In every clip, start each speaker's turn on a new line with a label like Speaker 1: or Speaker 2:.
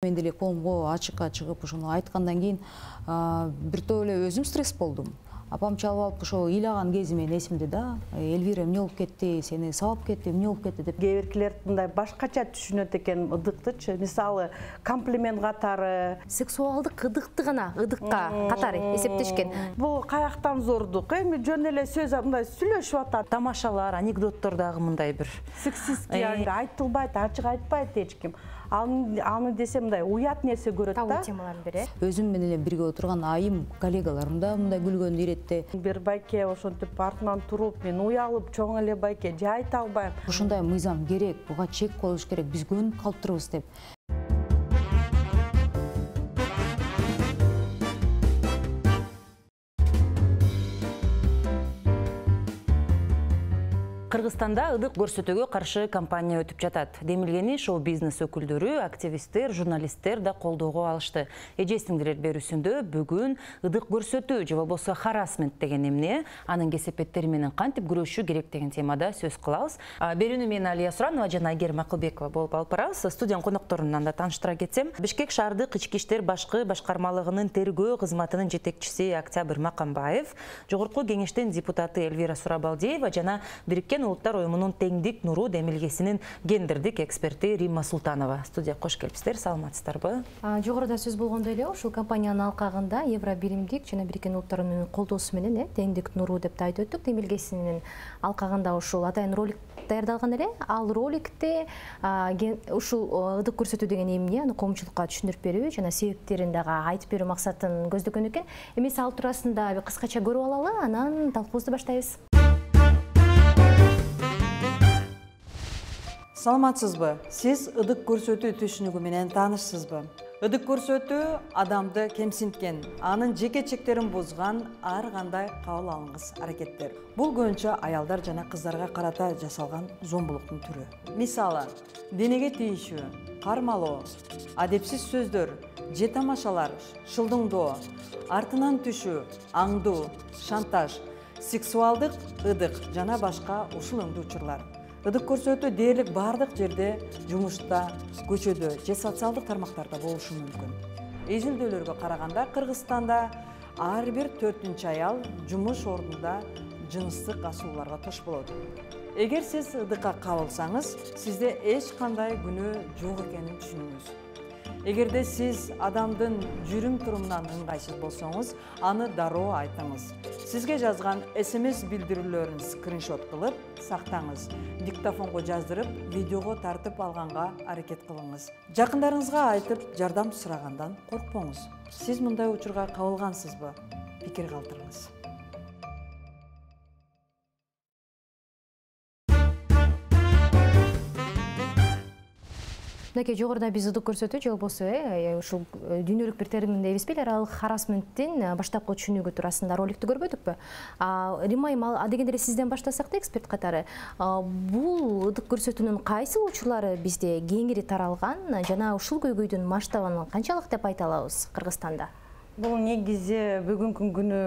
Speaker 1: Мен деле коомго ачыкка чыгып ошону айткандан кийин бир топ эле өзүм стресс болдум. Апам чалып алып ошо ыйлаган кези менин эсимде да. Элвира эмне болуп кетти, сени сабап кетти, эмне болуп кетти деп.
Speaker 2: Кээ биркилер мындай башкача түшүнөт экен ыдыктычы. Мисалы, комплимент катары,
Speaker 3: сексуалдык ыдыкты гана ыдыкка катары эсептешкен.
Speaker 2: Бул каяктан зордук? Эми жөн эле сөз мындай сүйлөшүп атат.
Speaker 4: Тамашалар, анекдоттор дагы мындай бир
Speaker 2: Сексистский айтылбайт, ачык айтпайт эч ким. Аны десе мындай уят нерсе көрөт да.
Speaker 3: Табуу темаларын бере.
Speaker 1: Өзүм менен эле бирге отурган айым, коллегаларым да мындай күлгөндү иретти.
Speaker 2: Бир байке ошентип артынан туруп, мен уялып, чоң эле байке, же айта албайм.
Speaker 1: Ушундай мыйзам керек, буга чек коюш керек, биз көнүп калыптырбыз деп.
Speaker 4: Кыргызстанда ыдык көрсөтүүгө каршы кампания өтүп жатат. Демилгени шоу-бизнес өкүлдөрү, активисттер, журналисттер да колдоого алышты. Эжесиңдер берүүсүндө бүгүн ыдык көрсөтүү же болбосо харассмент деген эмне, анын кесепеттери менен кантип күрөшүү керек деген темада сөз кылабыз. Берүүнү мен Алия Суранова жана Айгер Макылбекова болуп алып барабыз. Студиянын конокторунан да тааныштыра кетсем, Бишкек шаардык ички иштер башкы башкармалыгынын тергөө кызматынын жетекчиси Октябрь Макамбаев, жогорку кеңештин депутаты Элвира Сурабалдиева жана Бириккен Улуттар Оюмунун теңдик нуру демилгесинин гендердик эксперти Римма Султанова. Студия кош келипсиздер, саламатсыздарбы?
Speaker 3: Жогоруда сөз болгондой эле ушул компаниянын алкагында Евробиримдик жана Бириккен Улуттар Оюмунун колдоосу менен теңдик нуру деп айтып өттүк. Демилгесинин алкагында ушул атайын ролик даярдалган эле. Ал роликте ушул ыдык көрсөтүү деген эмне, аны коомчулукка түшүндүрүп берүү жана себептерин дагы айтып берүү максатын көздөгөн экен. Эмесе ал туурасында кыскача көрүп алалы, анан талкуубузду баштайбыз.
Speaker 5: Саламатсызбы? Сиз ыдык көрсөтүү түшүнүгү менен таанышсызбы? Ыдык көрсөтүү адамды кемсинткен, анын жеке чектерин бузган ар кандай кабыл алынгыс аракеттер. Бул көбүнчө аялдар жана кыздарга карата жасалган зомбулуктун түрү. Мисалы, денеге тийишүү, кармалоо, адепсиз сөздөр, же тамашалар, шылдыңдоо, артынан түшүү, аңдуу, шантаж, сексуалдык ыдык жана башка ушул өңдүү учурлар. Ыдык көрсөтүү дээрлик бардык жерде, жумушта, көчөдө же социалдык тармактарда болушу мүмкүн. Изилдөөлөргө караганда Кыргызстанда ар бир 4-чү аял жумуш ордунда жыныстык асууларга тош болот. Эгер сиз ыдыкка кабылсаңыз, сизде эч кандай күнөө жок экенин түшүнүңүз. Эгерде сиз адамдын жүрүм-турумунан ыңгайсыз болсоңуз, аны дароо айтыңыз. Сизге жазган SMS билдирүүлөрүн скриншот кылып сактаңыз. Диктофонго жаздырып, видеого тартып алганга аракет кылыңыз. Жакындарыңызга айтып, жардам сурагандан коркпоңуз. Сиз мындай учурга кабылгансызбы? Пикир калтырыңыз.
Speaker 3: Мынакей жогоруда биз ыдык көрсөтүү же болбосо ушул дүйнөлүк бир терминде эбизби, аралык харассменттин баштапкы түшүнүгү туурасында роликти көрбөдүкпү? Римма айым, адегенде эле сизден баштасак да эксперт катары, бул ыдык көрсөтүүнүн кайсы учурлары бизде кеңири таралган жана ушул көйгөйдүн масштабын канчалык деп айта алабыз Кыргызстанда?
Speaker 2: Бул негизи бүгүнкү күнү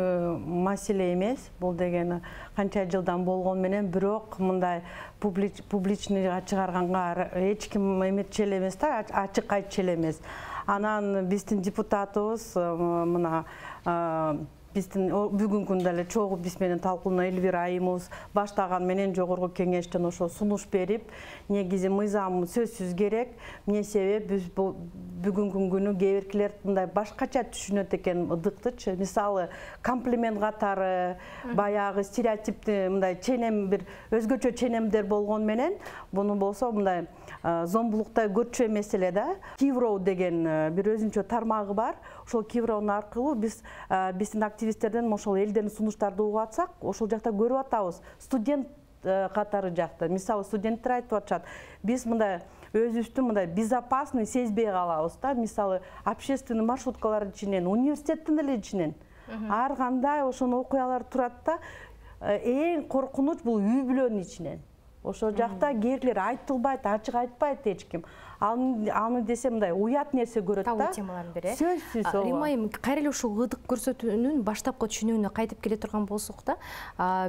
Speaker 2: маселе эмес. Бул деген канча жылдан болгон менен, бирок мындай публичныйга чыгарганга эч ким эметчү эле эмес да, ачык айтчу эле эмес. Анан биздин депутатыбыз мына биздин бүгүнкү күндө эле чогуу биз менен талкуулана Элвира айымыбыз баштаган менен жогорку кеңештен ошо сунуш берип, негизи мыйзам сөзсүз керек. Эмне себеп биз бүгүнкү күнү кээ биркилер мындай башкача түшүнөт экен ыдыктычы. Мисалы, комплимент катары, баягы стереотипти мындай ченем бир өзгөчө ченемдер болгон менен, буну болсо мындай зомбулуктай көрчү эмес эле да. Кивроу деген бир өзүнчө тармагы бар. Ошол Кивроунун аркылуу биздин активисттерден ошол элдердин сунуштарды угуп атсак, ошол жакта көрүп атабыз. Студент катары жакта, мисалы, студенттер айтып атышат, биз мындай өзүбүздү мындай безопасный сезбей калабыз да. Мисалы, общественный маршруткалар ичинен, университеттин эле ичинен ар кандай ошонун окуялар турат да. Эң коркунуч бул үй бүлөнүн ичинен. Ошол жакта кээрлер айтылбайт, ачык айтпайт эч ким. аны десе мындай уят нерсе көрөт да.
Speaker 3: Табуу темалардын бири.
Speaker 2: Сөзсүз ооба.
Speaker 3: Римайым кайра эле ушул ыдык көрсөтүүнүн баштапкы түшүнүүнү кайтып келе турган болсок да,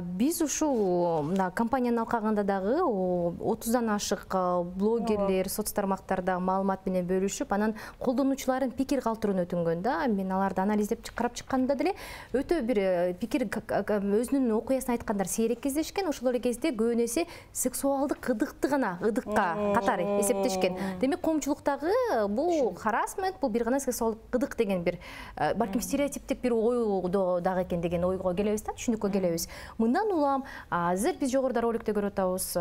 Speaker 3: биз ушул мына компанияны алкаганда дагы 30дан ашык блогерлер соц тармактарда маалымат менен бөлүшүп, анан колдонуучулардын пикир калтырууну өтүнгөн да. Мен аларды анализдеп карап чыкканда деле өтө бир пикир өзүнүн окуясын айткандар сейрек кездешкен. Ошол эле кезде көбүн эсе сексуалдык ыдыкты гана ыдыкка катары эсептешкен. Демек коомчулуктагы бул харассмент, бул бир гана сексуалдык ыдык деген бир балким стереотиптик бир ойдо дагы экен деген ойго келебиз да, түшүнүккө келебиз. Мындан улам азыр биз жогоруда роликте көрүп атабыз.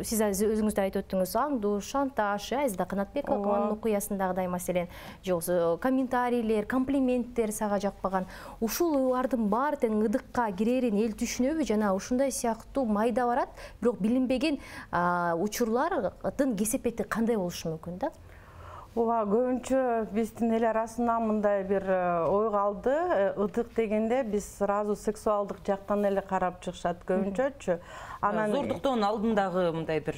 Speaker 3: Сиз өзүңүз да айтып өттүңүз, аңдуу, шантаж, Азиза Канатбекованын окуясындагыдай маселен, же комментарийлер, комплименттер сага жакпаган. Ушулардын баары тең ыдыкка кирерин эл түшүнөбү жана ушундай сыяктуу майда барат, бирок билинбеген учурлардын кесепети кандай болушу мүмкүн да?
Speaker 2: Ооба, көбүнчө биздин эл арасынан мындай бир ой калды. Ыдык дегенде биз сразу сексуалдык жактан эле карап чыгышат көбүнчөчү. Анан
Speaker 4: зордуктоонун алдындагы мындай бир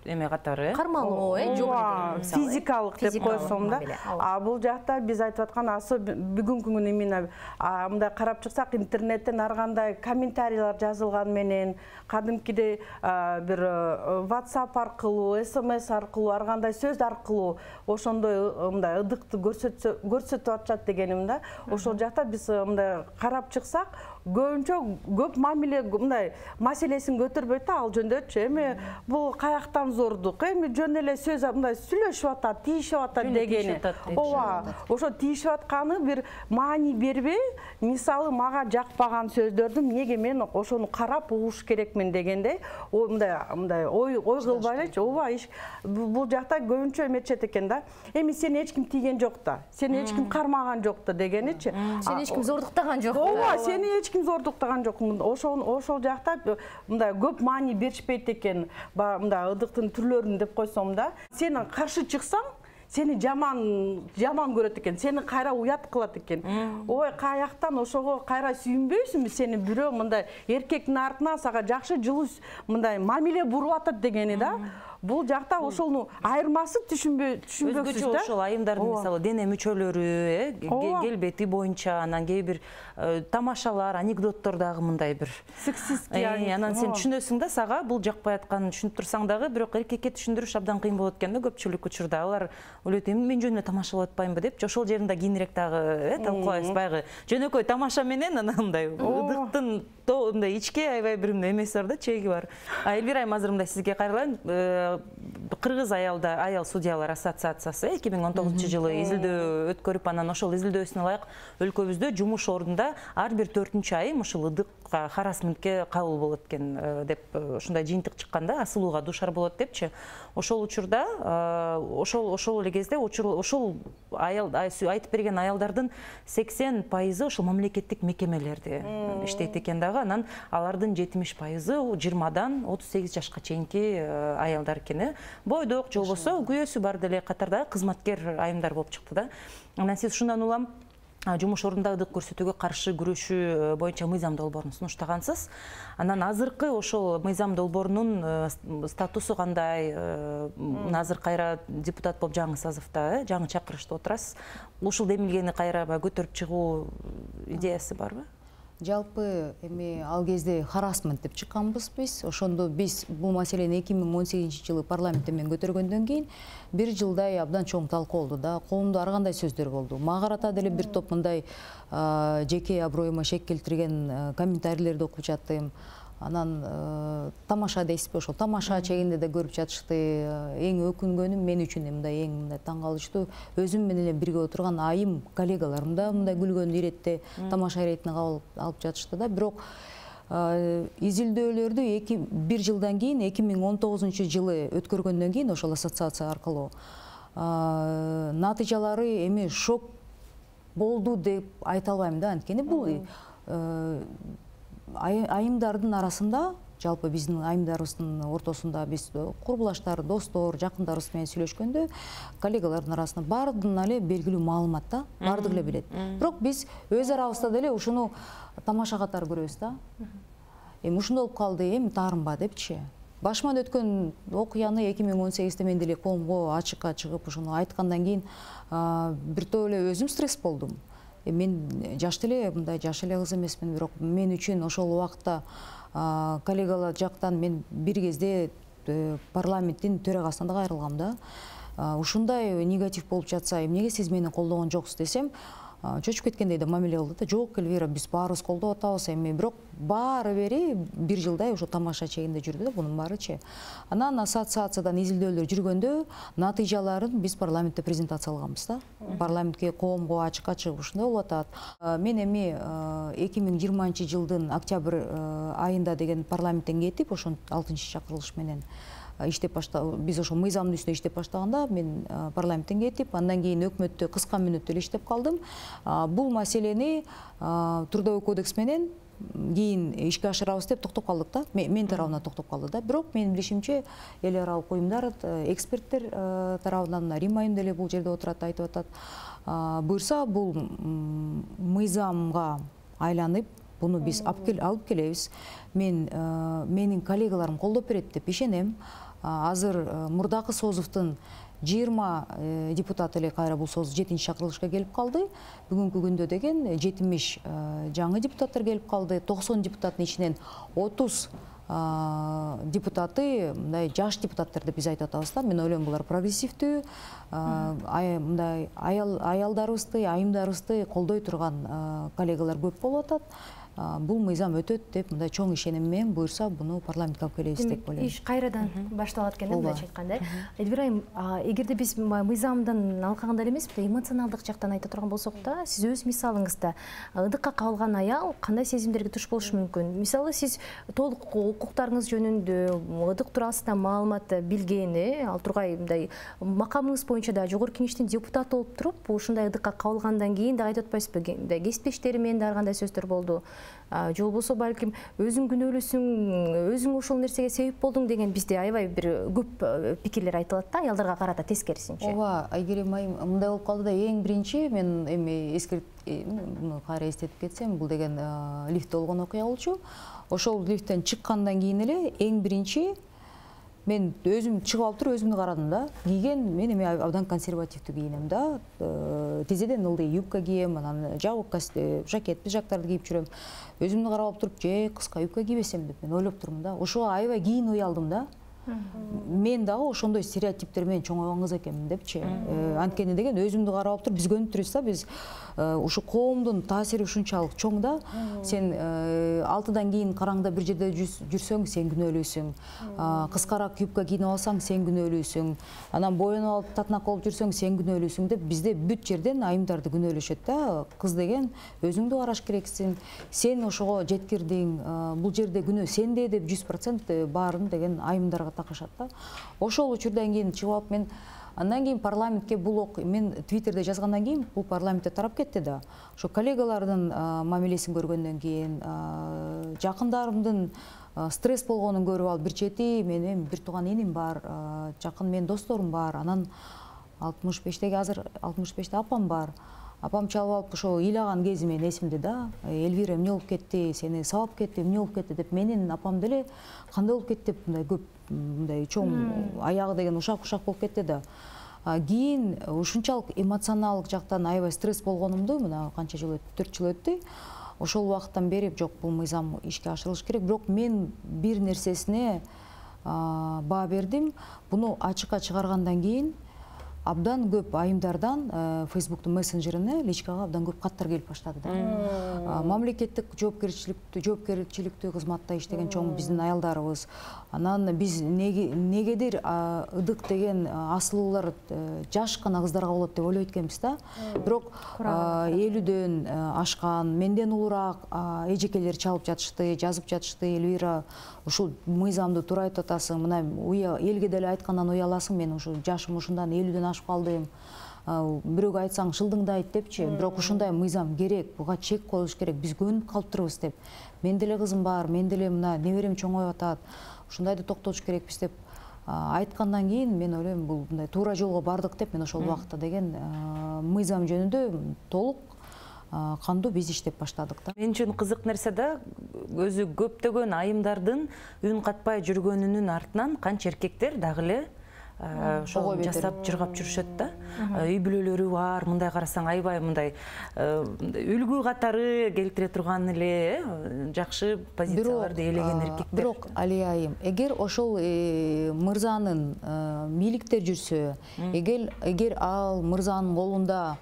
Speaker 4: эме катары,
Speaker 3: кармалоо, жок
Speaker 2: физикалык деп койсом да. Бул жакта биз айтып аткан бүгүнкү күнү именно мындай карап чыксак, интернеттен ар кандай комментарийлер жазылган менен, кадимкидей бир WhatsApp аркылуу, SMS аркылуу, ар кандай сөз аркылуу ошондой мындай ыдыкты көрсөтүп атышат дегеним да. Ошол жакта биз мындай карап чыксак, көбүнчө көп мамиле мындай маселесин көтөрбөйт да, ал жөндөчү. Эми бул каяктан зордук, эми жөн эле сөз мындай сүйлөшүп атат, тийишип атат дегени. Ооба, ошо тийишип атканы бир маани бербей, мисалы мага жакпаган сөздөрдүн эмнеге мен ошону карап угуш керекмин дегендей, мындай ой кылбай элечи. Ооба, бул жакта көбүнчө эметишет экен да. Эми сени эч ким тийген жок да, сени эч ким кармаган жок да дегеничи.
Speaker 3: Сени эч ким зордуктаган жок.
Speaker 2: Ооба, сени эч ким зордуктаган жок. Ошол жакта мындай көп маани беришпейт экен, мындай ыдыктын түрлөрүн деп койсом да. Сени каршы чыксаң, сени жаман көрөт экен, сени кайра уят кылат экен. Ой, каяктан ошого кайра сүйүнбөйсүңбү, сени бирөө мындай эркектин артынан сага жакшы жылуу мындай мамиле буруп атат дегени да. Бул жакта ошону айырмасы түшүнбөксүз да.
Speaker 4: Ошол айымдардын мисалы дене мүчөлөрү, келбети боюнча, анан кээ бир тамашалар, анекдоттор дагы мындай бир
Speaker 2: сексистский.
Speaker 4: Анан сен түшүнөсүң да, сага бул жакпай атканын түшүнүп турсаң дагы, бирок эркекке түшүндүрүш абдан кыйын болот экен да, көпчүлүк учурда. Алар ойлойт, мен жөн эле тамашалап атпаймынбы деп, ошол жеринде кийинирээк дагы талкуулайбыз. Баягы жөнөкөй тамаша менен анан мындай ыдыктын мындай ичке аябай бир эмеси бар да, чеги бар. Элвира айым, азыр мындай сизге кайрылайын. Кыргыз аял судьялар ассоциациясы 2019-жылы изилдөө өткөрүп, анан ошол изилдөөсүнө ылайык өлкөбүздө жумуш ордунда ар бир 4-чү айым ушул ыдыкка, харассментке кабыл болот экен деп ушундай жыйынтык чыкканда, асылууга дуушар болот депчи. Ошол учурда, ошол эле кезде ошол айтып берген аялдардын 80% ошол мамлекеттик мекемелерде иштейт экен дагы. Анан алардын 70% 20-дан 38 жашка чейинки аялдар экен. Бойдок же болбосо күйөөсү бар деле катарда кызматкер айымдар болуп чыкты да. Анан сиз ушундан улам жумуш ордунда ыдык көрсөтүүгө каршы күрөшүү боюнча мыйзам долбоорун сунуштагансыз. Анан азыркы ошол мыйзам долбоорунун статусу кандай? Азыр кайра депутат болуп жаңы созывда, жаңы чакырышта отурасыз. Ушул демилгени кайра көтөрүп чыгуу идеясы барбы?
Speaker 1: Жалпы эми ал кезде харассмент деп чыкканбыз биз. Ошондо биз бул маселени 2018-жылы парламентте мен көтөргөндөн кийин бир жылдай абдан чоң талкуу болду да. Коомдо ар кандай сөздөр болду. Мага карата деле бир топ мындай жеке аброюма шек келтирген комментарийлерди окуп жаттым. Анан тамаша дейсизби, ошол тамаша чегинде да көрүп жатышты. Эң өкүнгөнү мен үчүн мындай эң мындай таң калыштуу, өзүм менен бирге отурган айым коллегаларым да мындай күлгөн иретте тамаша иретине алып жатышты да. Бирок изилдөөлөрдү бир жылдан кийин 2019-жылы өткөргөндөн кийин ошол ассоциация аркылуу натыйжалары эми шок болду деп айта албайм да. Анткени бул айымдардын арасында, жалпы биздин айымдарыбыздын ортосунда биз курбулаштар, достор, жакындарыбыз менен сүйлөшкөндө коллегалардын арасында баардыгынан эле белгилүү маалымат да, баардыгы эле билет. Бирок биз өз арабызда деле ушуну тамаша катары көрөбүз да. Эми ушундай болуп калды, эми таарынба депчи. башыман өткөн окуяны 2018-те мен деле коомго ачыкка чыгып ушуну айткандан кийин биртөө эле өзүм стресс болдум. Мен жаш эле, мындай жаш эле кыз эмесмин, бирок мен үчүн ошол убакта коллегалар жактан мен бир кезде парламенттин төрагасынан да кайрылгам да. Ушундай негатив болуп жатса, эмнеге сиз мени колдогон жоксуз десем, чочуп кеткендей да мамиле кылды да. Жок, Эльвира, биз баарыбыз колдоп атабыз, эми бирок баары бери бир жылдай ошо тамаша чегинде жүрдү да, бунун баарычы. Анан ассоциациядан изилдөөлөр жүргөндө натыйжаларын биз парламентте презентациялаганбыз да. Парламентке, коомго ачыкка чыгып ушундай болуп атат. Мен эми 2020-жылдын октябрь айында деген парламенттен кетип, ошон 6-чакырылыш менен иштеп биз ошо мыйзамдын үстүндө иштеп баштаганда мен парламенттен кетип, андан кийин өкмөттө кыска мүнөттө эле иштеп калдым. Бул маселени трудовой кодекс менен кийин ишке ашырабыз деп токтоп калдык да. Мен тарабынан токтоп калды да. Бирок менин билишимче эл аралык уюмдар, эксперттер тарабынан, Рим айым деле бул жерде отурат, айтып атат. Буюрса бул мыйзамга айланып, буну биз алып келебиз. Менин коллегаларым колдоп берет деп ишенем. Азыр мурдакы созувдун 20 депутат эле кайра бул соз 7-чакырылышка келип калды. Бүгүнкү күндө деген 70 жаңы депутаттар келип калды. 90 депутаттын ичинен 30 депутаты мындай жаш депутаттар деп биз айтып атабыз да. Мен ойлойм булар прогрессивдүү, мындай аялдарыбызды, айымдарыбызды колдой турган коллегалар көп болуп атат. Бул мыйзам өтөт деп мындай чоң ишеним менен буюрса буну парламентке алып келебиз деп ойлойм.
Speaker 3: Иш кайрадан башталат экен, мындайча айтканда. Эльвира айым, эгерде биз мыйзамдан алкаганда эмес, эмоционалдык жактан айта турган болсок да, сиз өз мисалыңызда ыдыкка кабылган аял кандай сезимдерге туш болушу мүмкүн? Мисалы, сиз толук укуктарыңыз жөнүндө ыдык туурасында маалымат билгени, ал тургай мындай макамыңыз боюнча да жогорку кеңештин депутаты болуп туруп, ушундай ыдыкка кабылгандан кийин да айтып атпайсызбы, кесиптештери менен да ар кандай сөздөр болду. Же болбосо балким өзүң күнөөлүүсүң, өзүң ошол нерсеге себеп болдуң деген бизде аябай бир көп пикирлер айтылат да, аялдарга карата тескерисинче.
Speaker 1: Ооба, Айгерим айым, мындай болуп калды да, эң биринчи мен эми муну кайра эстетип кетсем, бул деген лифтте болгон окуя болчу. Ошол лифттен чыккандан кийин эле эң биринчи мен өзүм чыгып алып туруп өзүмдү карадым да. Кийген мен эми абдан консервативдүү кийинем да. Тизеден ылдый юбка кийем, анан жабык жакет, пиджактарды кийип жүрөм. Өзүмдү карап туруп, кыска юбка кийбесем деп мен ойлоп турмун да. Ошого аябай кийин уялдым да. Мен дагы ошондой стереотиптер менен чоңойгон кыз экенмин депчи. Анткени деген өзүмдү карап туруп биз көнүп турбуз да, биз ушу коомдун таасири ушунчалык чоң да. Сен 6-дан кийин караңда бир жерде жүрсөң, сен күнөөлүүсүң. Кыскараак юбка кийип алсаң, сен күнөөлүүсүң. Анан боюнуп алып татнак болуп жүрсөң, сен күнөөлүүсүң деп бизде бүт жерден айымдарды күнөөлөшөт да. Кыз деген өзүңдү караш керексиң. Сен ошого жеткирдиң. Бул жерде күнөө сенде деп 100% баарын деген айымдарга такышат да. Ошол учурдан кийин чыгып алып мен андан кийин парламентке мен Твиттерде жазгандан кийин бул парламентте тарап кетти да. Ошо коллегалардын мамилесин көргөндөн кийин, жакындарымдын стресс болгонун көрүп алып, бир чети менин бир тууган эним бар, жакын менин досторум бар. Анан 65-теги азыр 65-те апам бар. Апам чалып алып ошо ыйлаган кези менин эсимде да. Эльвира, эмне болуп кетти, сени сабап кетти, эмне болуп кетти деп менин апам деле кандай болуп кетти деп мындай көп мындай чоң аягы деген ушак болуп кетти да. Кийин ушунчалык эмоционалдык жактан аябай стресс болгонумду мына канча жыл өттү, 4 жыл өттү. Ошол убакыттан бери жок, бул мыйзам ишке ашырылыш керек. Бирок мен бир нерсесине баа бердим. Буну ачыкка чыгаргандан кийин абдан көп айымдардан Фейсбуктун мессенджерине, личкага абдан көп каттар келип баштады да. Мамлекеттик жоопкерчиликтүү кызматта иштеген чоң биздин аялдарыбыз. Анан биз негедир ыдык деген асылуулар жаш гана кыздарга болот деп ойлойт экенбиз да. Бирок 50-дөн ашкан, менден улураак эжекелер чалып жатышты, жазып жатышты. Эльвира, ушул мыйзамды туура айтып атасың, мына элге деле айткандан уяласың, мен ушу жашым ушундан 50-дөн ашып калдым. Бирөөгө айтсаң шылдыңды айт депчи. Бирок ушундай мыйзам керек, буга чек коюш керек. Биз көнүп калып турбуз деп. Мен деле кызым бар, мен деле мына неберем чоңоюп атат. Ушундайды токтотуш керекпиз деп айткандан кийин мен ойлойм, бул мындай туура жолго бардык деп мен ошол убакытта деген мыйзам жөнүндө толук кандуу биз иштеп баштадык да.
Speaker 4: Мен үчүн кызык нерсе да өзү көптөгөн айымдардын үн катпай жүргөнүнүн артынан канча эркектер дагы эле ошол жасап жыргап жүрүшөт да. Үй бүлөлөрү бар, мындай карасаң аябай мындай үлгү катары келтире турган эле жакшы позицияларды ээлеген эркектер.
Speaker 1: Бирок Алия айым, эгер ошол мырзанын бийликтер жүрсө, эгер ал мырзанын колунда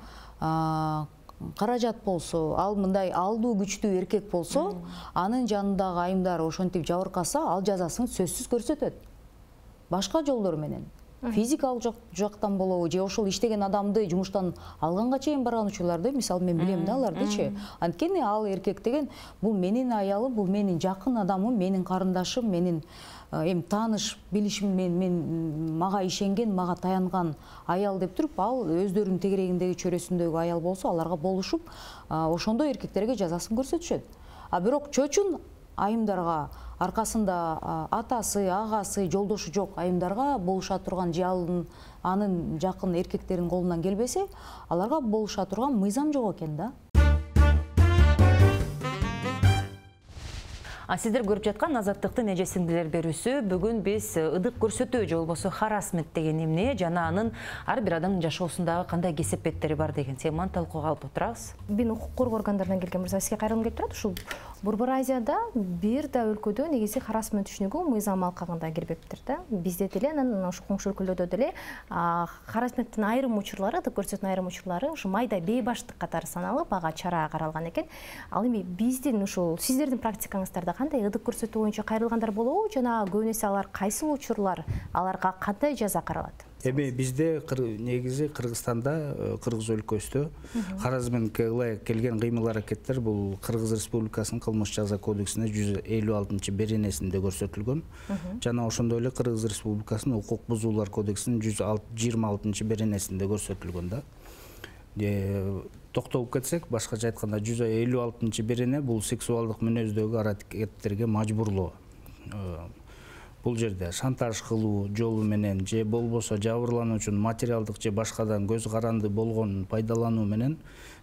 Speaker 1: каражат болсо, ал мындай алдуу күчтүү эркек болсо, анын жанындагы айымдар ошентип жабыркаса, ал жазасын сөзсүз көрсөтөт. Башка жолдор менен. Физикалык жактан болобу, же ошол иштеген адамды жумуштан алганга чейин барган учурларды, мисалы мен билем да алардычы. Анткени ал эркек деген бул менин аялым, бул менин жакын адамым, менин карындашым, менин тааныш билишим, мен мага ишенген, мага таянган аял деп туруп, ал өздөрүнүн тегерегиндеги чөрөсүндөгү аял болсо, аларга болушуп, ошондой эркектерге жазасын көрсөтүшөт. Бирок чөчүн айымдарга аркасында атасы, агасы, жолдошу жок айымдарга болуша турган же анын жакын эркектердин колунан келбесе, аларга болуша турган мыйзам жок экен да.
Speaker 4: Сиздер көрүп жаткан Азаттыктын эже сиңдилер берүүсү. Бүгүн биз ыдык көрсөтүү же болбосо харассмент деген эмне жана анын ар бир адамдын жашоосундагы кандай кесепеттери бар деген теманы талкууга алып отурабыз.
Speaker 3: Мен укук коргоо органдарынан келген мырза, сизге кайрылгым келип турат. Ушул Борбор Азияда бир да өлкөдө негизи харассмент түшүнүгү мыйзам алкагында кирбептир да. Бизде деле анан ошо коңшу өлкөлөрдө деле харассменттин айрым учурлары, ыдык көрсөтүүнүн айрым учурлары ушу майда бейбаштык катары саналып, ага чара каралган экен. Ал эми биздин ушул сиздердин практикаңыздарда кандай ыдык көрсөтүү боюнча кайрылгандар болобу, жана көбүн эсе алар кайсыл учурлар, аларга кандай жаза каралат?
Speaker 6: Эми бизде негизи Кыргызстанда, Кыргыз өлкөсүндө харассментке ылайык келген кыймыл аракеттер бул Кыргыз Республикасынын кылмыш жаза кодексине 156-беренесинде көрсөтүлгөн. Жана ошондой эле Кыргыз Республикасынын укук бузуулар кодексинин 126-беренесинде көрсөтүлгөн да. Токтолуп кетсек, башкача айтканда 156-берене бул сексуалдык мүнөздөгү аракеттерге мажбурлоо. Бул жерде шантаж кылуу жолу менен же болбосо жабырлануучунун материалдык же башкадан көз каранды болгонун пайдалануу менен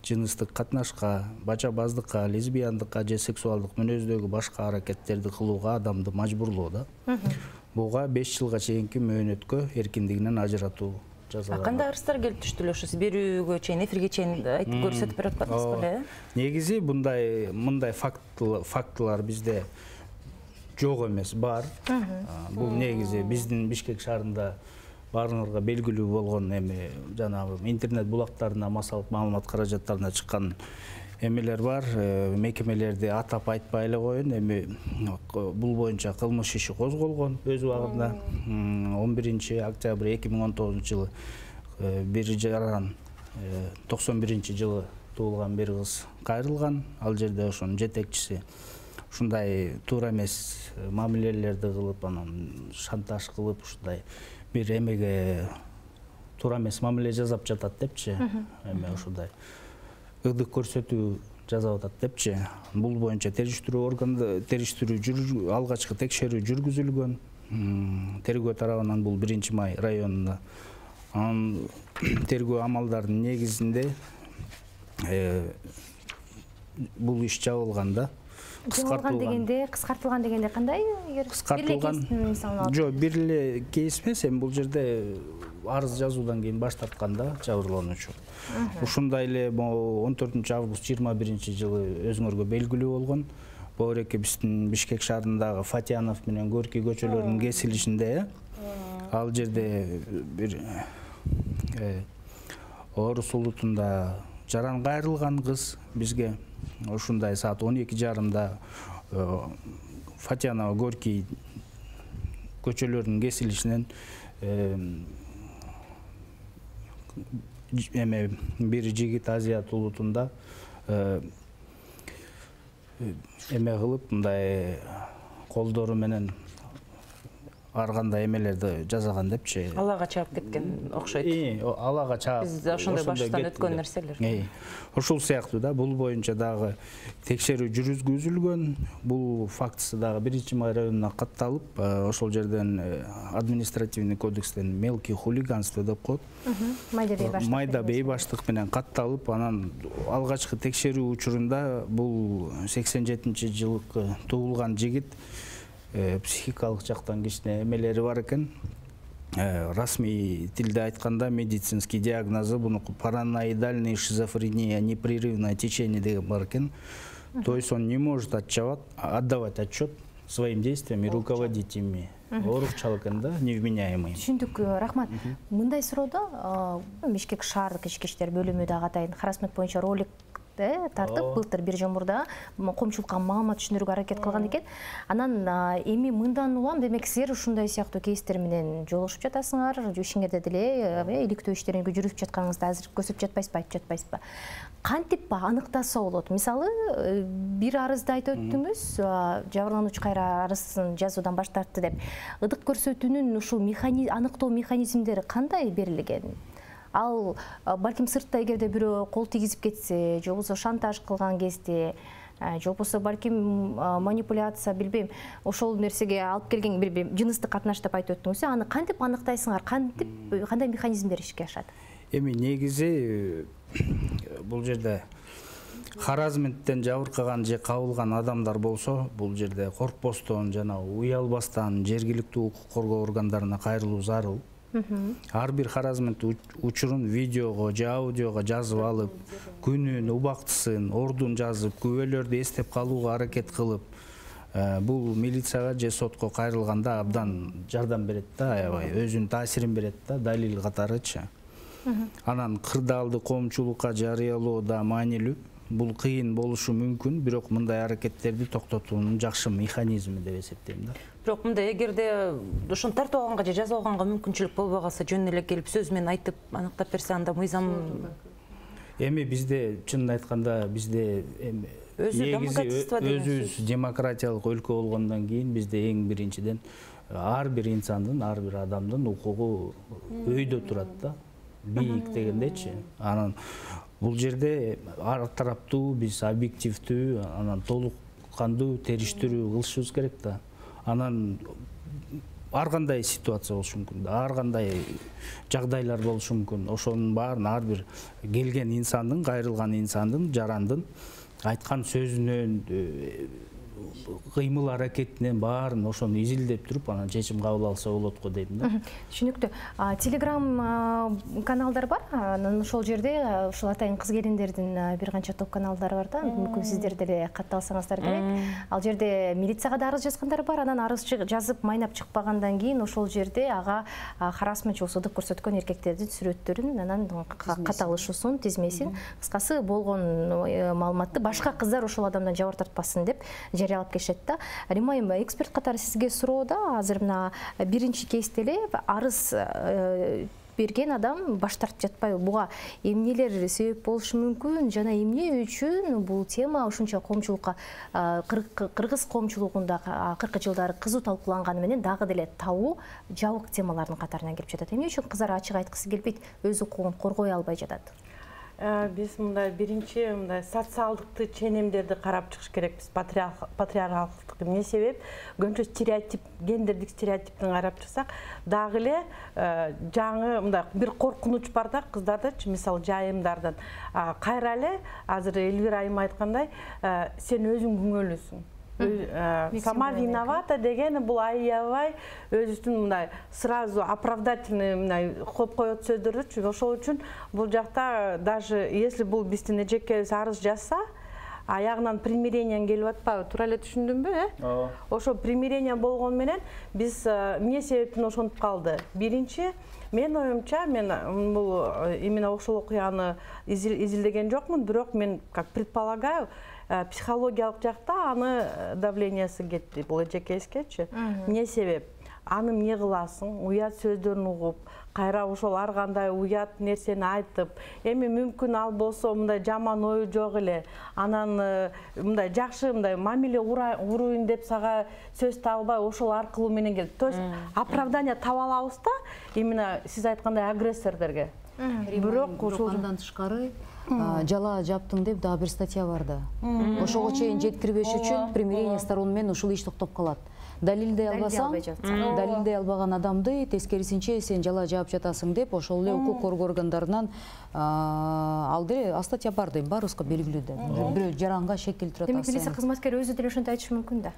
Speaker 6: жыныстык катнашка, бача-баздыкка, лесбияндыкка же сексуалдык мүнөздөгү башка аракеттерди кылууга адамды мажбурлоо да. Буга 5 жылга чейинки мөөнөткө эркиндигинен ажыратуу жазаланат.
Speaker 4: Кандай арыздар келип түштү эле ошо берүүгө чейин, эфирге чейин айтып көрсөтүп берип атпадыңызбы эле?
Speaker 6: Негизи мындай фактылар бизде жок эмес, бар. Бул негизи биздин Бишкек шаарында баарыңарга белгилүү болгон эми жанагы интернет булактарына, массалык маалымат каражаттарына чыккан эмелер бар. Мекемелерди атап айтпай эле коеюн. Эми бул боюнча кылмыш иши козголгон өз убагында 11-октябрь 2019-жылы бир жаран 91-жылы туулган бир кыз кайрылган. Ал жерде ошонун жетекчиси ушундай туура эмес мамилелерди кылып, анан шантаж кылып, ушундай бир эмеге туура эмес мамиле жасап жатат депчи. Эми ушундай ыдык көрсөтүү жасап атат депчи. Бул боюнча териштирүү алгачкы текшерүү жүргүзүлгөн. Тергөө тарабынан бул 1-Май районунда. Анын тергөө амалдарынын негизинде бул иш жабылган да.
Speaker 3: Кыскартылган дегенде кандай?
Speaker 6: Кыскартылган. Жок, бир эле кейс эмес, эми бул жерде арыз жазуудан кийин баш тарткан да жабырлануучу. Ушундай эле 14-август 21-жылы өзүңөргө белгилүү болгон Боореке биздин Бишкек шаарындагы Фатьянов менен Горький көчөлөрүнүн кесилишинде ал жерде бир Орус улутунда жаран кайрылган кыз бизге ушундай саат 12:30-да Фатьянова Горький көчөлөрүнүн кесилишинен эме бир жигит Азият улутунда эме кылып, мындай колдору менен ар кандай эмелерди жасаган депчи.
Speaker 4: Алага чаап кеткен окшойт.
Speaker 6: Алага чаап.
Speaker 4: Бизде ошондой баштан өткөн нерселер.
Speaker 6: Ошол сыяктуу да, бул боюнча дагы текшерүү жүргүзүлгөн. Бул фактысы дагы 1-Май районуна катталып, ошол жерден административный кодекстен мелкий хулиганство деп коет. Майда бейбаштык менен катталып, анан алгачкы текшерүү учурунда бул 87-жылкы туулган жигит психикалык жактан кичине эмелери бар экен. Расмий тилде айтканда медицинский диагнозу буну параноидальная шизофрения, непрерывное течение деген бар экен. То есть он не может отдавать отчет своим действиям и руководить ими. Орукчалык да, невменяемый.
Speaker 3: Түшүндүк, рахмат. Мындай суроодо Бишкек шаардык ички иштер бөлүмү дагы атайын харассмент боюнча ролик тартып былтыр бир жыл мурда коомчулукка маалымат түшүндүрүүгө аракет кылган экен. Анан эми мындан улам демек силер ушундай сыяктуу кейстер менен жолугушуп жатасыңар, ишиңерде деле иликтөө иштериңизди жүргүзүп жатканыңызды азыр көрсөтүп жатпайсызбы, айтып жатпайсызбы? Кантип аныктаса болот? Мисалы, бир арызды айтып өттүңүз, жабырлануучу кайра арызын жазуудан баш тартты деп. Ыдык көрсөтүүнүн ушул аныктоо механизмдери кандай берилген? Ал балким сыртта эгерде бирөө кол тийгизип кетсе, же болбосо шантаж кылган кезде, же болбосо балким манипуляция, билбейм, ошол нерсеге алып келген билбейм, жыныстык катнаш деп айтып өттүңүз. Аны кантип аныктайсыңар? Кандай механизмдер ишке ашат?
Speaker 6: Эми негизи бул жерде харазменттен жабыркаган же кабылган адамдар болсо, бул жерде коркпостон жана уялбастан жергиликтүү укук коргоо органдарына кайрылуу зарыл. Ар бир харазмент учурун видеого же аудиого жазып алып, күнүн, убактысын, ордун жазып, күбөлөрдү эстеп калууга аракет кылып, бул милицияга же сотко кайрылганда абдан жардам берет да, аябай өзүнүн таасирин берет да, далил катарычы. Анан кырдаалды коомчулукка жарыялоо да маанилүү. Бул кыйын болушу мүмкүн, бирок мындай аракеттерди токтотуунун жакшы механизми деп эсептейм да.
Speaker 4: Бирок мындай эгерде ошону тартып алганга же жазып алганга мүмкүнчүлүк болбой калса, жөн эле келип сөз менен айтып аныктап берсе, анда мыйзам
Speaker 6: эми бизде чынын айтканда бизде өзүбүз демократиялык өлкө болгондон кийин бизде эң биринчиден ар бир инсандын, ар бир адамдын укугу өйдө турат да, бийик дегендечи. Анан бул жерде ар тараптуу, биз объективдүү, анан толук кандуу териштирүү кылышыбыз керек да. Анан ар кандай ситуация болушу мүмкүн да, ар кандай жагдайлар болушу мүмкүн. Ошонун баарын ар бир келген инсандын, кайрылган инсандын, жарандын айткан сөзүнөн, кыймыл аракетинен баарын ошону изилдеп туруп, анан чечим кабыл алса болот го дейм да.
Speaker 3: Түшүнүктүү. Телеграм каналдар бар. Анан ошол жерде ушул атайын кыз келиндердин бир канча топ каналдары бар да. Мүмкүн сиздер деле катталсаңыздар керек. Ал жерде милицияга да арыз жазгандар бар. Анан арыз жазып майнап чыкпагандан кийин ошол жерде ага харассмент же содук көрсөткөн эркектердин сүрөттөрүн анан каталышуусун, тизмесин, кыскасы болгон маалыматты башка кыздар ошол адамдан жабыр тартпасын деп жарыялап келишет да. Римайым, эксперт катары сизге суроо азыр мына биринчи кейсте эле арыз берген адам баш тартып жатпайбы? Буга эмнелер себеп болушу мүмкүн жана эмне үчүн бул тема ушунча коомчулукка, кыргыз коомчулугунда 40 жылдары кызуу талкууланганы менен дагы деле табуу жабык темалардын катарына кирип жатат. Эмне үчүн кыздар ачык айткысы келбейт, өз укугун коргой албай жатат?
Speaker 2: Биз мындай биринчи мындай социалдык ченемдерди карап чыгыш керекпиз. Патриархалдык эмне себеп? Көбүнчө стереотип, гендердик стереотиптин карап чыксак, дагы эле жаңы мындай бир коркунуч бар да кыздардачы, мисалы жайымдардан. Кайра эле азыр Элвира айым айткандай, сен өзүң күнөөлүүсүң. Сама виновата дегени бул аябай өзүнүн мындай сразу оправдательный мындай коюп коет сөздөрдүчү. Ошол үчүн бул жакта даже если бул биздин эжекебиз арыз жазса, аягынан примирениен келип атпайбы, туура эле түшүндүмбү, Ошо примирение болгон менен биз эмне себептен ошентип калды? Биринчи, мен оюмча, мен бул именно ошол окуяны изилдеген жокмун, бирок мен как предполагаю, психологиялык жакта аны давлениясы кетти, бул эжекебизгечи. Эмне себеп? аны эмне кыласың, уят сөздөрүн угуп, кайра ошол ар кандай уят нерсени айтып, эми мүмкүн ал болсо мындай жаман ою жок эле, анан мындай жакшы мындай мамиле уруйн деп сага сөз табылбай ошол аркылуу менен келет. То есть оправдание таба алабыз да, именно сиз айткандай агрессордорго. Бирок ошол
Speaker 1: андан тышкары жала жаптың деп дагы бир статья бар да. Ошого чейин жеткирбеш үчүн примирение сторон менен ушул иш токтоп калат. Далилдей албасаң, далилдей албаган адамды тескерисинче сен жала жаап жатасың деп ошол эле укук коргоо органдарынан ал деле ал статья бар дейм, баарыбызга белгилүү да. Бирөө жаранга шек келтирип атасың.
Speaker 3: Демек милиция кызматкери өзү деле ошентип айтышы мүмкүн да.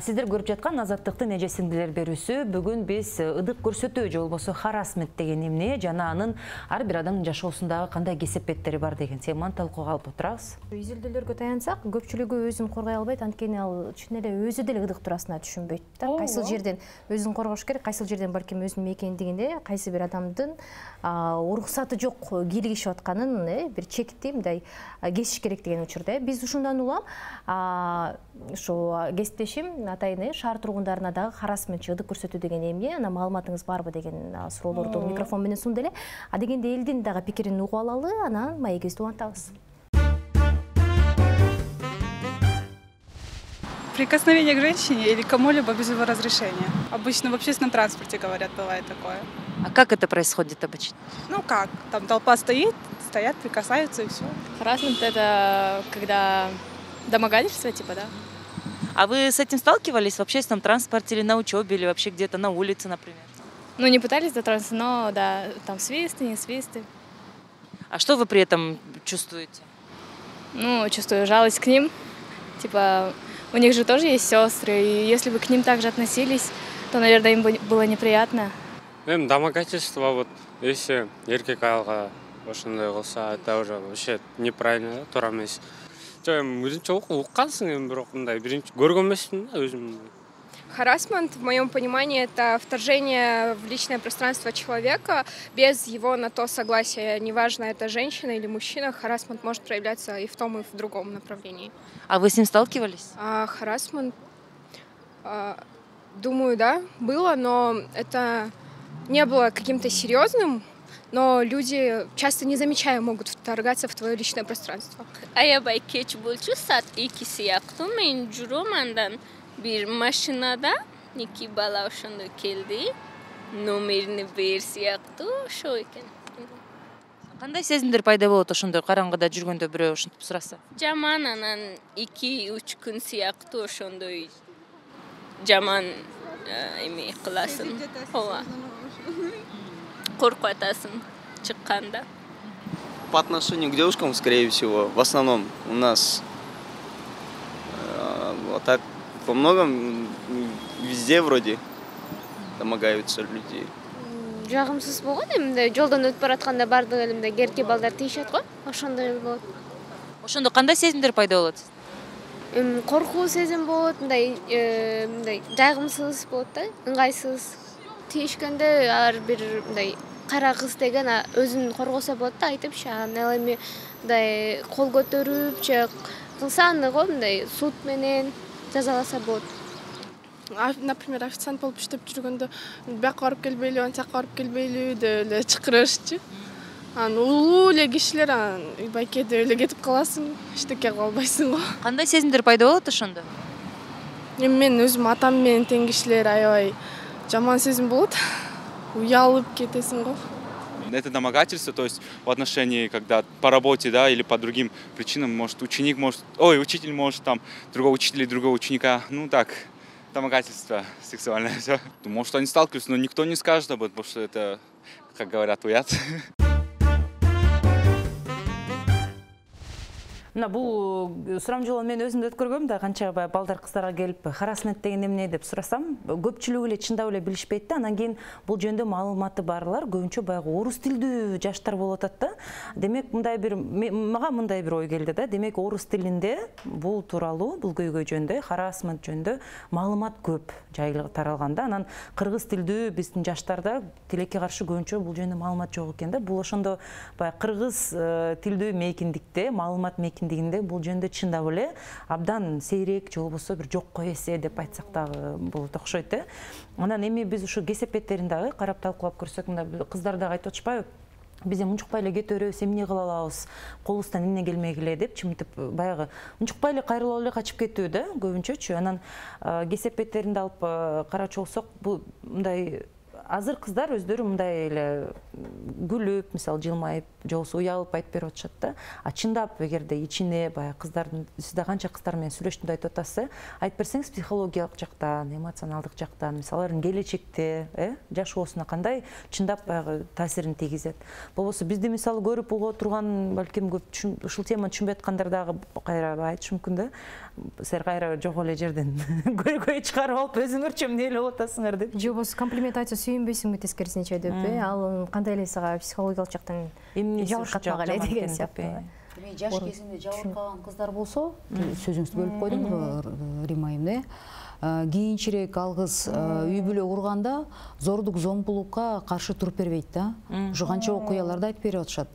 Speaker 4: Сиздер көрүп жаткан Азаттыктын эже сиңдилер берүүсү бүгүн биз ыдык көрсөтүү же болбосо харассмент деген эмне жана анын ар бир адамдын жашоосундагы кандай кесепеттери бар деген теманы талкууга алып отурабыз.
Speaker 3: Изилдөөлөргө таянсак, көпчүлүгү өзүн коргой албайт, анткени ал чын эле өзү деле ыдык турасына түшүнбөйт да. Кайсыл жерден өзүн коргош керек, кайсыл жерден балким өзүнүн мекендигинде кайсы бир адамдын уруксаты жок кийлигишип атканын бир чекти мындай кесиш керек деген учурда. Биз ушундан улам ошо кесиптешим атайын шаар тургундарына дагы харассментчи ыдык көрсөтүү деген эмне, ана маалыматыңыз барбы деген суроолорду микрофон менен сунду эле. Дегенде элдин дагы пикирин угуп алалы, анан маегибизди улантабыз.
Speaker 7: Прикосновение к женщине или кому-либо без его разрешения. Обычно в общественном транспорте, говорят, бывает такое.
Speaker 4: А как это происходит обычно?
Speaker 7: Ну как, там толпа стоят, прикасаются и все.
Speaker 8: Харассмент — это когда домогательство, типа, да?
Speaker 4: А вы с этим сталкивались в общественном транспорте или на учебе, или вообще где-то на улице, например?
Speaker 8: Ну, не пытались дотронуться, но, да, там свисты, не свисты.
Speaker 4: А что вы при этом чувствуете?
Speaker 8: Ну, чувствую жалость к ним. Типа, у них же тоже есть сестры, и если бы к ним также относились, то, наверное, им было неприятно.
Speaker 9: Домогательство, вот, если еркек айылга ошондой кылса, это уже вообще неправильно, туура эмес. Биринчи уккансың эми, бирок мындай биринчи көргөн эмесмин да өзүм.
Speaker 10: Харассмент, в моем понимании, это вторжение в личное пространство человека без его на то согласия. Неважно, это женщина или мужчина, харассмент может проявляться и в том, и в другом направлении.
Speaker 4: А вы с ним сталкивались?
Speaker 10: Харассмент, думаю, да, было, но это не было каким-то серьезным. Но люди, часто не замечая, могут вторгаться в твое личное пространство.
Speaker 11: Аябай кеч болчу саат 2 сыяктуу мен жүрөм, андан бир машинада 2 бала ошондой келди, номерини бер сыяктуу, ошо экен.
Speaker 4: Кандай сезимдер пайда болот ошондой караңгыда жүргөндө бирөө ушинтип сураса?
Speaker 11: Жаман, анан 2-3 күн сыяктуу ошондой жаман эме кыласың. Ооба. Коркуп атасың чыкканда.
Speaker 12: По отношению к девушкам, скорее всего, в основном у нас вот так во многом везде вроде домогаются людей.
Speaker 13: Жагымсыз болгон эми жолдон өтүп баратканда бардык элимде керки балдар тийишет го, ошондой болот.
Speaker 4: Ошондо кандай сезимдер пайда болот?
Speaker 13: Коркуу сезим болот, мындай жагымсыз болот да, ыңгайсыз. Тийишкенде ар бир мындай кара кыз деген өзүн коргосо болот да, айтыпчы, ал эми мындай кол көтөрүп же кылса аны го мындай суд менен жазаласа болот.
Speaker 7: Например, официант болуп иштеп жүргөндө бияка барып келбейлүү, антияка барып келбейлүү деп эле чакырышчы. Анан улуу эле кишилер байке деп эле кетип каласың, эчтеке кыла албайсың го.
Speaker 4: Кандай сезимдер пайда болот ошондо?
Speaker 7: Эми мен өзүм атам менен тең кишилер аябай жаман сезим болот. Уялып кетесиң го.
Speaker 14: Это домогательство, то есть в отношении, когда по работе, да, или по другим причинам, может, учитель может там другого учителя, другого ученика, ну так, домогательство сексуальное, все. Может, они сталкиваются, но никто не скажет об этом, потому что это, как говорят, уят.
Speaker 4: Мына бул сурам жолун мен өзүм да өткөргөм да, канча балдар кыздарга келип харассмент деген эмне деп сурасам, көпчүлүгү эле чындап эле билишпейт да. Анан кийин бул жөнүндө маалыматы барлар көбүнчө баягы орус тилдүү жаштар болуп атат да. Демек мага мындай бир ой келди да. Демек орус тилинде бул тууралуу, бул көйгөй жөнүндө, харассмент жөнүндө маалымат көп жайылып таралган да. Анан кыргыз тилдүү биздин жаштарда тилекке каршы көбүнчө бул жөнүндө маалымат жок экен да. Бул ошондо баягы кыргыз тилдүү мейкиндикте, маалымат мейкиндикте эркиндигинде бул жөнүндө чындап эле абдан сейрек же болбосо бир жокко эсе деп айтсак дагы болот окшойт э. Анан эми биз ушу кесепеттерин дагы карап талкуулап көрсөк, мында кыздар дагы айтып атышпайбы? Биз унчукпай эле кете беребиз, эмне кыла алабыз, колубуздан эмне келмек эле деп чымытып баягы унчукпай эле кайрылып эле качып кетүү да көбүнчөчү. Анан кесепеттеринди алып карачу болсок, бул мындай азыр кыздар өздөрү мындай эле күлүп, мисалы жылмайып, же болбосо уялып айтып берип атышат да. А чындап эгерде ичине баягы кыздардын, сиз да канча кыздар менен сүйлөштүм айтып атасыз, айтып берсеңиз психологиялык жактан, эмоционалдык жактан, мисалы алардын келечекте, жашоосуна кандай чындап баягы таасирин тийгизет. Болбосо бизди мисалы көрүп угуп отурган, балким көп ушул теманы түшүнбөй аткандар дагы кайра айтышы мүмкүн да. Силер кайра жок эле жерден көйгөй чыгарып алып өзүңөрчө эмне эле болуп атасыңар деп.
Speaker 3: Же болбосо комплимент айтса сүйүнбөйсүңбү тескерисинче деп, ал кандай эле сага психологиялык жактан жабыркатмак эле деген сыяктуу.
Speaker 1: Эми жаш кезинде жабыркаган кыздар болсо, сөзүңүздү бөлүп койдум, Рима эмне? Кийинчерээк ал кыз үй бүлө курганда зордук, зомбулукка каршы туруп бербейт да. Ушу канча окуяларды айтып берип атышат.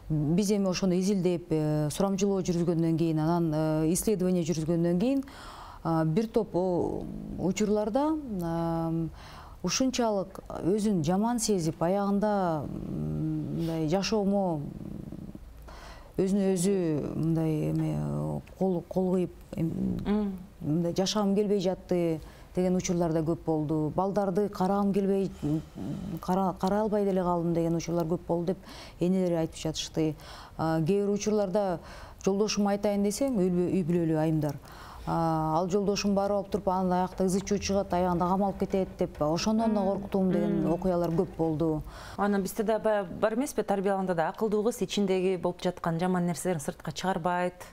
Speaker 1: Биз эми ошону изилдеп, сурамжылоо жүргөндөн кийин, анан исследование жүргөндөн кийин бир топ учурларда ушунчалык өзүн жаман сезип, аягында мындай жашоомо өзүнө өзү мындай эме кол кыйып мындай жашагым келбей жатты деген учурлар да көп болду. Балдарды карагым келбей, карай албай деле калдым деген учурлар көп болду деп энелери айтып жатышты. Кээ бир учурларда жолдошум айтайын десең, үй бүлөлүү айымдар. Ал жолдошум барып алып туруп, анын аякта ызы чуу чыгат, аягында камалып кетет деп, ошондон да корктум деген окуялар көп болду.
Speaker 4: Анан бизде да бар эмеспи, тарбияланганда да акылдуу кыз ичиндеги болуп жаткан жаман нерселерин сыртка чыгарбайт,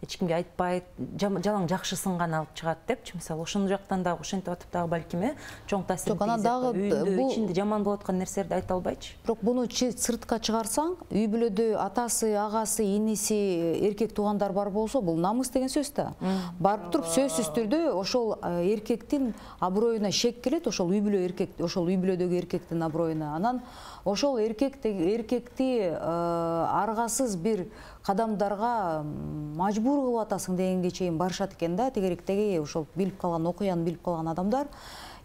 Speaker 4: эч кимге айтпайт, жалаң жакшысын гана алып чыгат депчи. Мисалы, ошол жактан дагы ошентип атып дагы балким чоң таасир тийгизет. Ичинде жаман болуп аткан нерселерди айта албайчы.
Speaker 1: Бирок буну сыртка чыгарсаң, үй бүлөдө атасы, агасы, иниси, эркек туугандар бар болсо, бул намыс деген сөз да. Барып туруп сөзсүз түрдө ошол эркектин аброюна шек келет, ошол үй бүлөдөгү эркектин аброюна. Анан ошол эркекти аргасыз бир кадамдарга мажбур кылып атасың дегенге чейин барышат экен да. Тегеректеги ошол билип калган, окуяны билип калган адамдар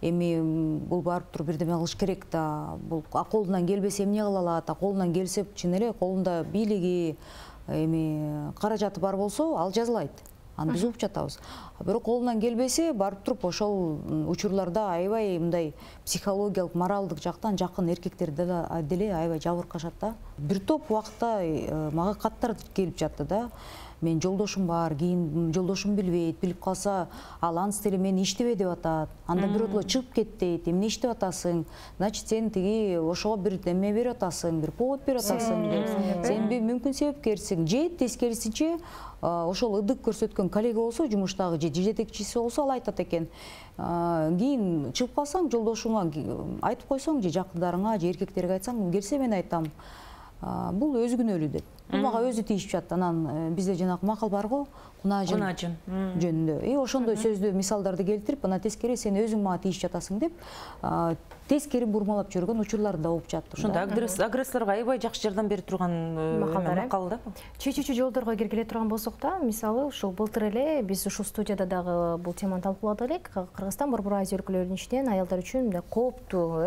Speaker 1: эми бул барып туруп бирдеме кылыш керек да. Бул колунан келбесе эмне кыла алат? Колунан келсе чын эле колунда бийлиги, эми каражаты бар болсо, ал жазылайт. Аны биз угуп жатабыз. Бирок колунан келбесе, барып туруп ошол учурларда аябай мындай психологиялык, моралдык жактан жакын эркектерди деле аябай жабыркашат да. Бир топ убакта мага каттар келип жатты да. Мен жолдошум бар, кийин жолдошум билбейт, билип калса, ал анс деле мени иштебе деп атат. Анда бирөөдө чыгып кет дейт, эмне иштеп атасың? Значит, сен тиги ошого бир эме берип атасың, бир повод берип атасың. Сен мүмкүн себепкерсиң. Же тескерисинче ошол ыдык көрсөткөн коллега болсо, жумуштагы же жетекчиси болсо, ал айтат экен. Кийин чыгып калсаң, жолдошуңа айтып койсоң, же жакындарыңа, же эркектерге айтсаң, келсе мен айтам. Бул өзү күнөөлүү деп. Бул мага өзү тийишип жатты. Анан бизде жанагы макал бар го, кунажын жөнүндө. Ошондой сөздүү мисалдарды келтирип, ана тескери сен өзүң мага тийишип жатасың деп, тескери бурмалап жүргөн учурлар да болуп жатты.
Speaker 4: Ошондо агрессорго аябай жакшы жардам берип турган макал да.
Speaker 3: Чечүүчү жолдорго келе турган болсок да, мисалы ушул былтыр эле биз ушул студияда дагы бул теманы талкууладык элек. Кыргызстан Борбор Азия өлкөлөрүнүн ичинен аялдар үчүн мындай кооптуу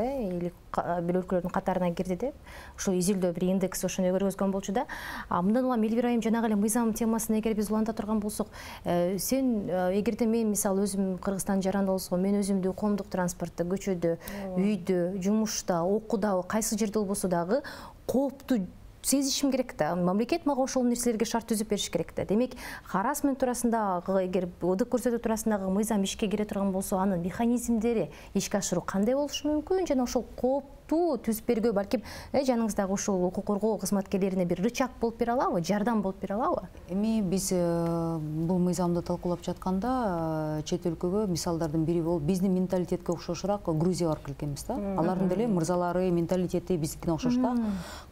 Speaker 3: бир өлкөлөрдүн катарына кирди деп, ушул изилдөө бир индекс ошону көргөзгөн болчу да. Мындан улам Элвира айым жанагы эле мыйзам темасын эгер биз уланта турган болсок, сен эгерде мен мисалы өзүм Кыргызстан жаранда болсо, мен өзүмдү коомдук транспортто, көчөдө, үйдө, жумушта, окууда, кайсы жерде болбосо дагы кооптуу сезишим керек да. Мамлекет мага ошол нерселерге шарт түзүп бериш керек да. Демек, харассмент туурасындагы, эгер ыдык көрсөтүү туурасындагы мыйзам ишке кире турган болсо, анын механизмдери ишке ашыруу кандай болушу мүмкүн? Жана ошол кооптуу түзүп бергөө балким жаныңыздагы ушул укук коргоо кызматкерлерине бир рычаг болуп бере алабы, жардам болуп бере алабы?
Speaker 1: Эми биз бул мыйзамды талкуулап жатканда чет өлкөгө мисалдардын бири болуп, биздин менталитетке окшошураак Грузия барып келгенбиз да. Алардын деле мырзалары, менталитети биздикине окшош да.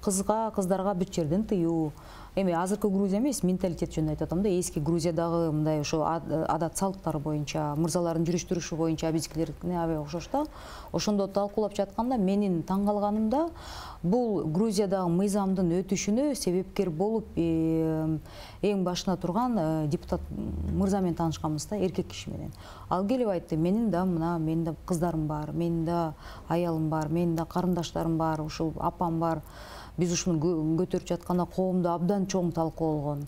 Speaker 1: Кыздарга бүт жерден тыюу, эми азыркы Грузия эмес, менталитет жөнүндө айтып атам да, эски Грузиядагы мындай ошо адат салттар боюнча, мырзалардын жүрүш-турушу боюнча биздикилердикине аябай окшош да. Ошондо талкуулап жатканда менин таң калганым да, бул Грузиядагы мыйзамдын өтүшүнө себепкер болуп эң башына турган депутат мырза менен таанышканбыз да, эркек киши менен. Ал келип айтты, менин да кыздарым бар, менин да аялым бар, менин да карындаштарым бар, ушул апам бар. Биз ушуну көтөрүп жатканда коомдо абдан чоң талкуу болгон.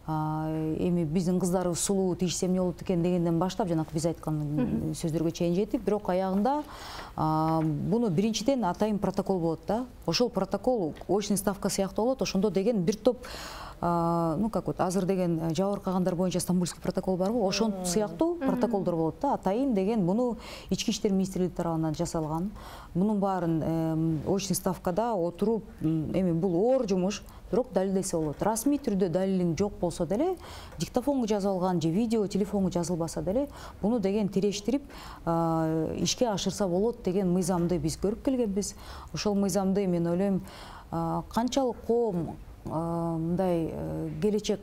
Speaker 1: Эми биздин кыздарыбыз сулуу, тийишсе эмне болот экен дегенден баштап жанакы биз айткан сөздөргө чейин жетип, бирок аягында буну биринчиден атайын протокол болот да. Ошол протокол очный ставка сыяктуу болот. Ошондо деген бир топ азыр деген жабыркагандар боюнча Стамбульский протокол барбы, ошон сыяктуу протоколдор болот да. Атайын деген буну Ички иштер министрлиги тарабынан жасалган. Мунун баарын очный ставкада отуруп, эми бул оор жумуш, бирок далилдесе болот. Расмий түрдө далилиң жок болсо деле, диктофонго жазып алган же видео, телефонго жазылбаса деле, буну деген тирештирип ишке ашырса болот деген мыйзамды биз көрүп келгенбиз. Ошол мыйзамды мен ойлойм, канчалык коом мындай келечек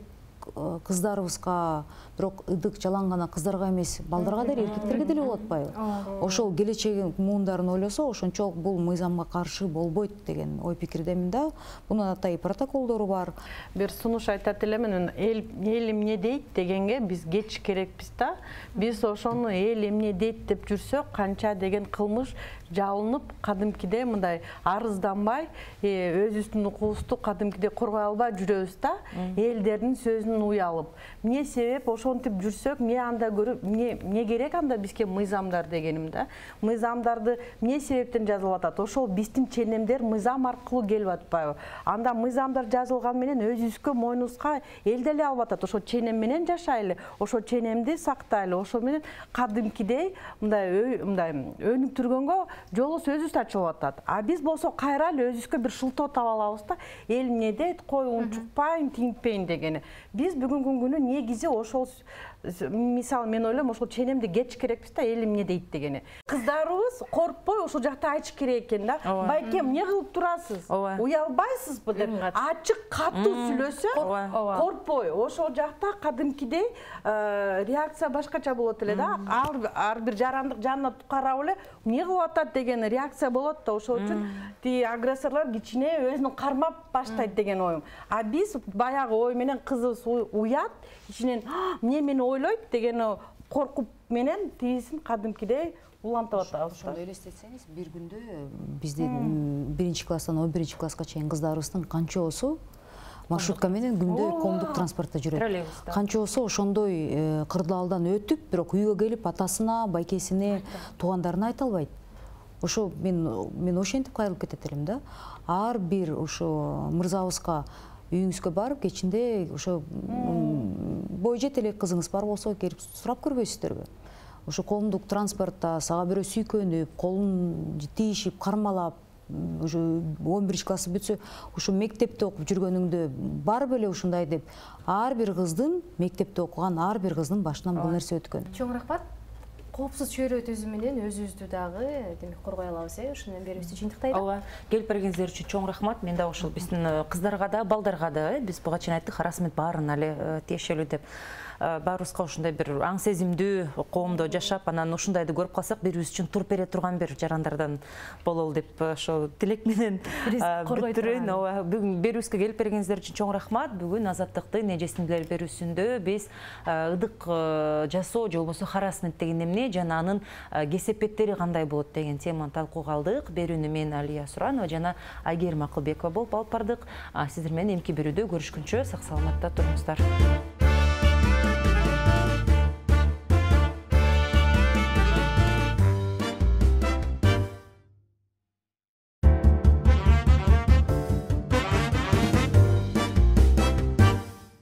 Speaker 1: кыздарыбызга, бирок ыдык жалаң гана кыздарга эмес, балдарга деле, эркектерге деле болуп атпайбы? Ошол келечек муундарын ойлосо, ошончолук бул мыйзамга каршы болбойт деген ой пикирдемин да. Бунун атайын протоколдору бар.
Speaker 2: Бир сунуш айтат элемин, эл эмне дейт дегенге биз кетиш керекпиз да. Биз ошону эл эмне дейт деп жүрсөк, канча деген кылмыш жалынып, кадимкиде мындай арызданбай, өзүбүздүн укугубузду кадимкиде коргой албай жүрөбүз да. Элдердин сөзүнөн уялып. Эмне себеп ошентип жүрсөк, эмне анда көрүп, эмне керек анда бизге мыйзамдар дегеним да. Мыйзамдарды эмне себептен жазылып атат? Ошол биздин ченемдер мыйзам аркылуу келип атпайбы? Анда мыйзамдар жазылган менен өзүбүзгө мойнубузга эл деле алып атат. Ошо ченем менен жашайлы, ошо ченемди сактайлы, ошо менен кадимкидей мындай өнүктүргөнгө жолу сөзүбүз ачылып атат. А биз болсо кайра эле өзүбүзгө бир шылтоо таба алабыз да, эл эмне дейт, кой унчукпайын, тиңпейин дегени. Биз бүгүнкү күнү негизи ошол, мисалы мен ойлойм, ошол ченемди кетиш керекпиз да, эл эмне дейт дегени. Кыздарыбыз коркпой ошол жакта айтыш керек экен да. Байке, эмне кылып турасыз? Уялбайсызбы деп ачык катуу сүйлөсө, коркпой ошол жакта кадимкидей реакция башкача болот эле да. Ар бир жарандык жанына карап эле эмне кылып атат деген реакция болот да. Ошол үчүн ти агрессорлор кичине өзүн кармап баштайт деген оюм. А биз баягы ой менен кызыбыз уят, ичинен эмне мени ойлойт деген коркуп менен тиисин кадимкидей улантып атабыз.
Speaker 1: Ошондо элестетсеңиз, бир күндө биздин 1-класстан 11-класска чейин кыздарыбыздын канчоосу маршрутка менен күндө коомдук транспортто жүрөт. Канчоосу ошондой кырдаалдан өтүп, бирок үйгө келип атасына, байкесине, туугандарына айта албайт. Ошо мен ошентип кайрылып кетет элем да. Ар бир ошо мырзабызга үйүңүзгө барып, кечинде ошо бойжет эле кызыңыз бар болсо келип сурап көрбөйсүздөрбү? Ошо коомдук транспортто сага бирөө сүйкөнүп, колун тийишип, кармалап, ошо 11-классы бүтсө, ошо мектепте окуп жүргөнүңдө бар беле ушундай деп, ар бир кыздын, мектепте окуган ар бир кыздын башынан бул нерсе өткөн.
Speaker 3: Чоң рахмат. Коопсуз чөйрө өтүүсү менен өзүбүздү дагы демек коргой алабыз, ушунун берүүсү жыйынтыктайт.
Speaker 4: Ооба, келип бергениңиздер үчүн чоң рахмат. Мен да ошол биздин кыздарга да, балдарга да, биз буга чейин айттык, харассмент баарына эле тиешелүү деп. Баарыбызга ушундай бир аң сезимдүү коомдо жашап, анан ушундайды көрүп калсак, бирибиз үчүн туруп бере турган бир жарандардан бололу деп ошо тилек менен бүттүрөйүн. Ооба, бүгүн берүүбүзгө келип бергениңиздер үчүн чоң рахмат. Бүгүн Азаттыктын эжесиндилер берүүсүндө биз ыдык жасоо же болбосо харассмент деген эмне жана анын кесепеттери кандай болот деген теманы талкууга алдык. Берүүнү мен Алия Суранова жана Айгерим Акылбекова болуп алып бардык. Сиздер менен эмки берүүдө көрүшкүнчө сак саламатта туруңуздар.